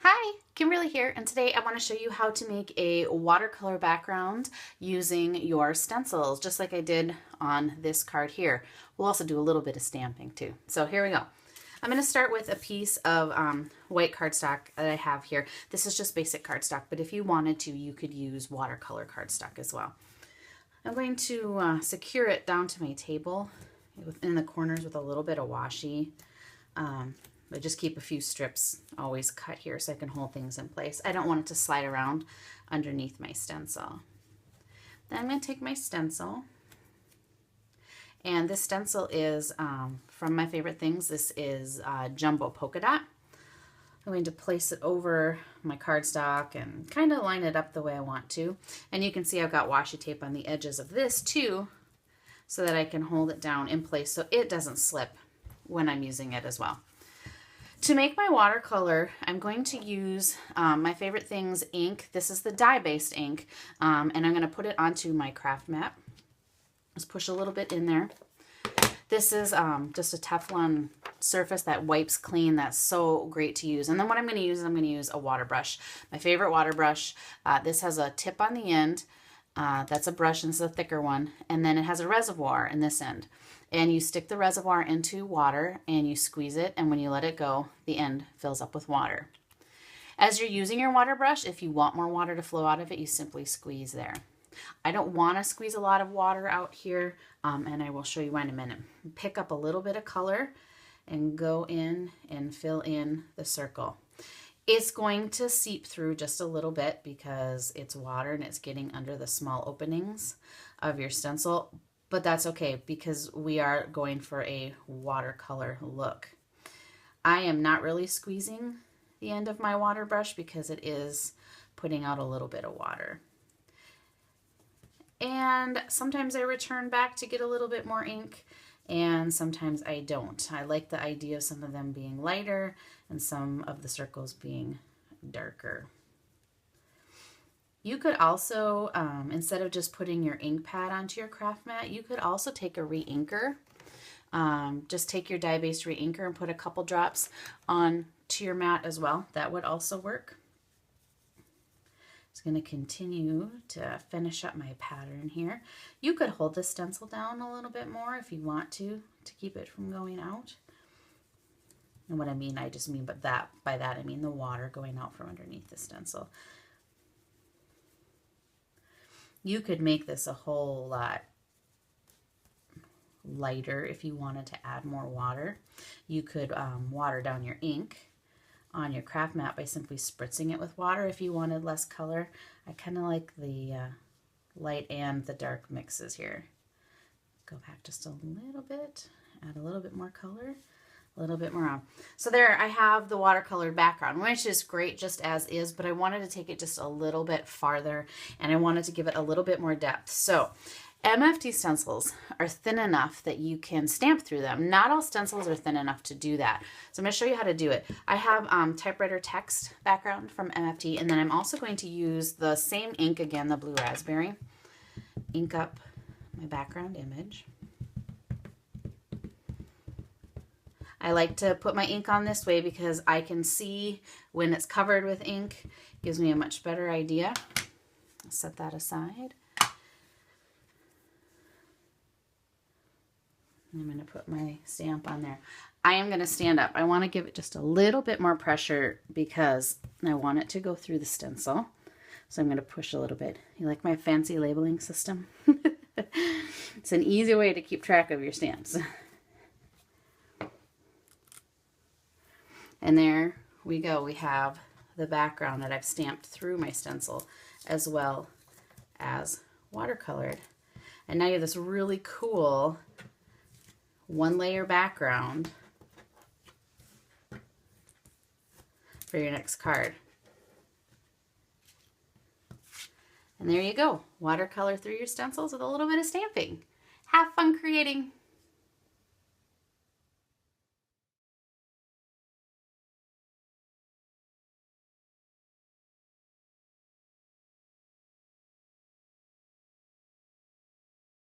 Hi, Kimberly here, and today I want to show you how to make a watercolor background using your stencils, just like I did on this card here. We'll also do a little bit of stamping too. So here we go. I'm going to start with a piece of white cardstock that I have here. This is just basic cardstock, but if you wanted to, you could use watercolor cardstock as well. I'm going to secure it down to my table in the corners with a little bit of washi. I just keep a few strips always cut here so I can hold things in place. I don't want it to slide around underneath my stencil. Then I'm going to take my stencil, and this stencil is from my favorite things. This is Jumbo Polka Dot. I'm going to place it over my cardstock and kind of line it up the way I want to. And you can see I've got washi tape on the edges of this too, so that I can hold it down in place so it doesn't slip when I'm using it as well. To make my watercolor, I'm going to use my favorite things ink. This is the dye-based ink, and I'm going to put it onto my craft mat. Just push a little bit in there. This is just a Teflon surface that wipes clean. That's so great to use. And then what I'm going to use is I'm going to use a water brush. My favorite water brush. This has a tip on the end. That's a brush, and this is a thicker one. And then it has a reservoir in this end. And you stick the reservoir into water and you squeeze it, and when you let it go, the end fills up with water. As you're using your water brush, if you want more water to flow out of it, you simply squeeze there. I don't want to squeeze a lot of water out here, and I will show you why in a minute. Pick up a little bit of color and go in and fill in the circle. It's going to seep through just a little bit because it's water and it's getting under the small openings of your stencil. But that's okay because we are going for a watercolor look. I am not really squeezing the end of my water brush because it is putting out a little bit of water. And sometimes I return back to get a little bit more ink, and sometimes I don't. I like the idea of some of them being lighter and some of the circles being darker. You could also, instead of just putting your ink pad onto your craft mat, you could also take a re-inker. Just take your dye-based re-inker and put a couple drops onto your mat as well. That would also work. Just going to continue to finish up my pattern here. You could hold the stencil down a little bit more if you want to keep it from going out. And what I mean, I just mean, by that I mean the water going out from underneath the stencil. You could make this a whole lot lighter if you wanted to add more water. You could water down your ink on your craft mat by simply spritzing it with water if you wanted less color. I kind of like the light and the dark mixes here. Go back just a little bit, add a little bit more color, a little bit more on. So there I have the watercolor background, which is great just as is, but I wanted to take it just a little bit farther, and I wanted to give it a little bit more depth. So MFT stencils are thin enough that you can stamp through them. Not all stencils are thin enough to do that. So I'm going to show you how to do it. I have typewriter text background from MFT, and then I'm also going to use the same ink again, the blue raspberry. Ink up my background image. I like to put my ink on this way because I can see when it's covered with ink. It gives me a much better idea. I'll set that aside. I'm going to put my stamp on there. I am going to stand up. I want to give it just a little bit more pressure because I want it to go through the stencil. So I'm going to push a little bit. You like my fancy labeling system? It's an easy way to keep track of your stamps. And there we go. We have the background that I've stamped through my stencil as well as watercolored. And now you have this really cool one-layer background for your next card. And there you go. Watercolor through your stencils with a little bit of stamping. Have fun creating.